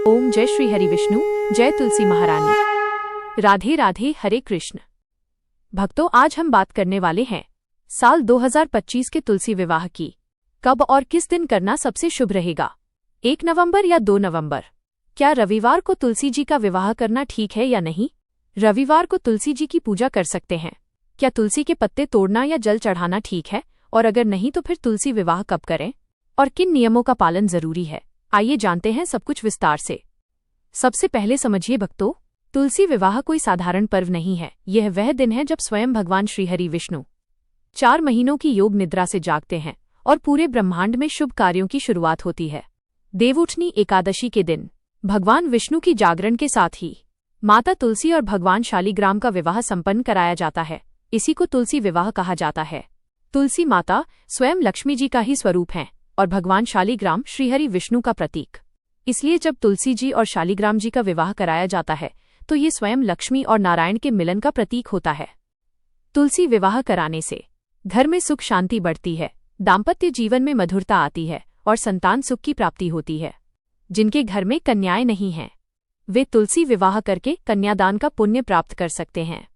ओम जय श्री हरि विष्णु, जय तुलसी महारानी। राधे राधे, हरे कृष्ण। भक्तों, आज हम बात करने वाले हैं साल 2025 के तुलसी विवाह की। कब और किस दिन करना सबसे शुभ रहेगा? 1 नवंबर या 2 नवंबर? क्या रविवार को तुलसी जी का विवाह करना ठीक है या नहीं? रविवार को तुलसी जी की पूजा कर सकते हैं? क्या तुलसी के पत्ते तोड़ना या जल चढ़ाना ठीक है? और अगर नहीं तो फिर तुलसी विवाह कब करें और किन नियमों का पालन जरूरी है? आइए जानते हैं सब कुछ विस्तार से। सबसे पहले समझिए भक्तों, तुलसी विवाह कोई साधारण पर्व नहीं है। यह वह दिन है जब स्वयं भगवान श्रीहरि विष्णु 4 महीनों की योग निद्रा से जागते हैं और पूरे ब्रह्मांड में शुभ कार्यों की शुरुआत होती है। देवउठनी एकादशी के दिन भगवान विष्णु की जागरण के साथ ही माता तुलसी और भगवान शालिग्राम का विवाह संपन्न कराया जाता है। इसी को तुलसी विवाह कहा जाता है। तुलसी माता स्वयं लक्ष्मी जी का ही स्वरूप हैं और भगवान शालिग्राम श्रीहरि विष्णु का प्रतीक। इसलिए जब तुलसी जी और शालिग्राम जी का विवाह कराया जाता है तो ये स्वयं लक्ष्मी और नारायण के मिलन का प्रतीक होता है। तुलसी विवाह कराने से घर में सुख शांति बढ़ती है, दाम्पत्य जीवन में मधुरता आती है और संतान सुख की प्राप्ति होती है। जिनके घर में कन्याएं नहीं हैं, वे तुलसी विवाह करके कन्यादान का पुण्य प्राप्त कर सकते हैं।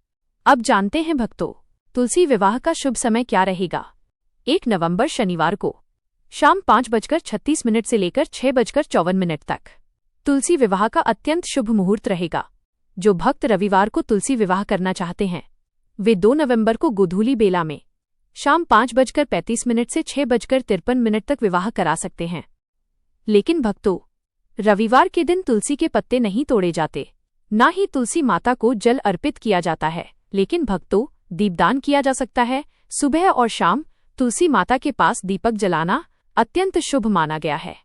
अब जानते हैं भक्तों, तुलसी विवाह का शुभ समय क्या रहेगा। 1 नवंबर शनिवार को शाम 5:36 से लेकर 6:54 तक तुलसी विवाह का अत्यंत शुभ मुहूर्त रहेगा। जो भक्त रविवार को तुलसी विवाह करना चाहते हैं, वे 2 नवंबर को गोधूली बेला में शाम 5:35 से 6:53 तक विवाह करा सकते हैं। लेकिन भक्तों, रविवार के दिन तुलसी के पत्ते नहीं तोड़े जाते, न ही तुलसी माता को जल अर्पित किया जाता है। लेकिन भक्तों, दीपदान किया जा सकता है। सुबह और शाम तुलसी माता के पास दीपक जलाना अत्यंत शुभ माना गया है।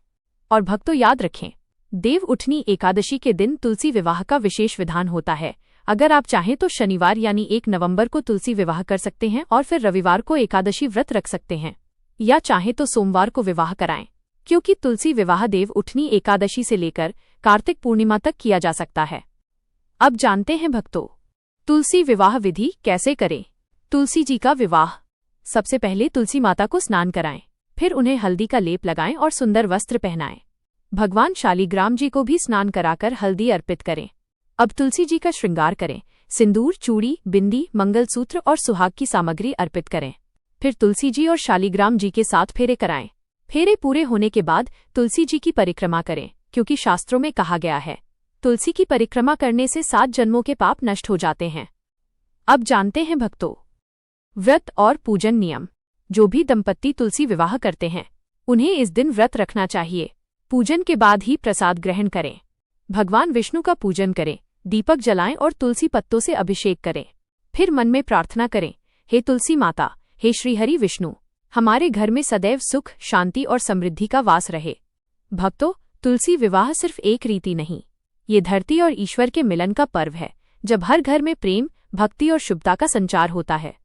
और भक्तों, याद रखें, देव उठनी एकादशी के दिन तुलसी विवाह का विशेष विधान होता है। अगर आप चाहें तो शनिवार यानी 1 नवंबर को तुलसी विवाह कर सकते हैं और फिर रविवार को एकादशी व्रत रख सकते हैं, या चाहें तो सोमवार को विवाह कराएं, क्योंकि तुलसी विवाह देव उठनी एकादशी से लेकर कार्तिक पूर्णिमा तक किया जा सकता है। अब जानते हैं भक्तों, तुलसी विवाह विधि कैसे करें। तुलसी जी का विवाह। सबसे पहले तुलसी माता को स्नान कराएं, फिर उन्हें हल्दी का लेप लगाएं और सुंदर वस्त्र पहनाएं। भगवान शालिग्राम जी को भी स्नान कराकर हल्दी अर्पित करें। अब तुलसी जी का श्रृंगार करें। सिंदूर, चूड़ी, बिंदी, मंगलसूत्र और सुहाग की सामग्री अर्पित करें। फिर तुलसी जी और शालिग्राम जी के साथ फेरे कराएं। फेरे पूरे होने के बाद तुलसी जी की परिक्रमा करें, क्योंकि शास्त्रों में कहा गया है, तुलसी की परिक्रमा करने से 7 जन्मों के पाप नष्ट हो जाते हैं। अब जानते हैं भक्तों, व्रत और पूजन नियम। जो भी दंपत्ति तुलसी विवाह करते हैं, उन्हें इस दिन व्रत रखना चाहिए। पूजन के बाद ही प्रसाद ग्रहण करें। भगवान विष्णु का पूजन करें, दीपक जलाएं और तुलसी पत्तों से अभिषेक करें। फिर मन में प्रार्थना करें, हे तुलसी माता, हे श्रीहरि विष्णु, हमारे घर में सदैव सुख, शांति और समृद्धि का वास रहे। भक्तों, तुलसी विवाह सिर्फ एक रीति नहीं, ये धरती और ईश्वर के मिलन का पर्व है, जब हर घर में प्रेम, भक्ति और शुभता का संचार होता है।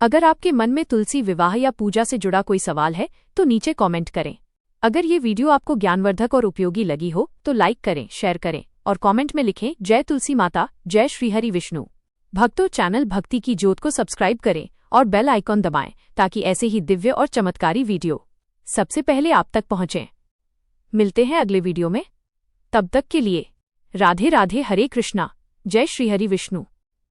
अगर आपके मन में तुलसी विवाह या पूजा से जुड़ा कोई सवाल है तो नीचे कमेंट करें। अगर ये वीडियो आपको ज्ञानवर्धक और उपयोगी लगी हो तो लाइक करें, शेयर करें और कमेंट में लिखें जय तुलसी माता, जय श्रीहरि विष्णु। भक्तों, चैनल भक्ति की ज्योत को सब्सक्राइब करें और बेल आइकॉन दबाएं ताकि ऐसे ही दिव्य और चमत्कारी वीडियो सबसे पहले आप तक पहुंचें। मिलते हैं अगले वीडियो में। तब तक के लिए राधे राधे, हरे कृष्णा, जय श्रीहरि विष्णु।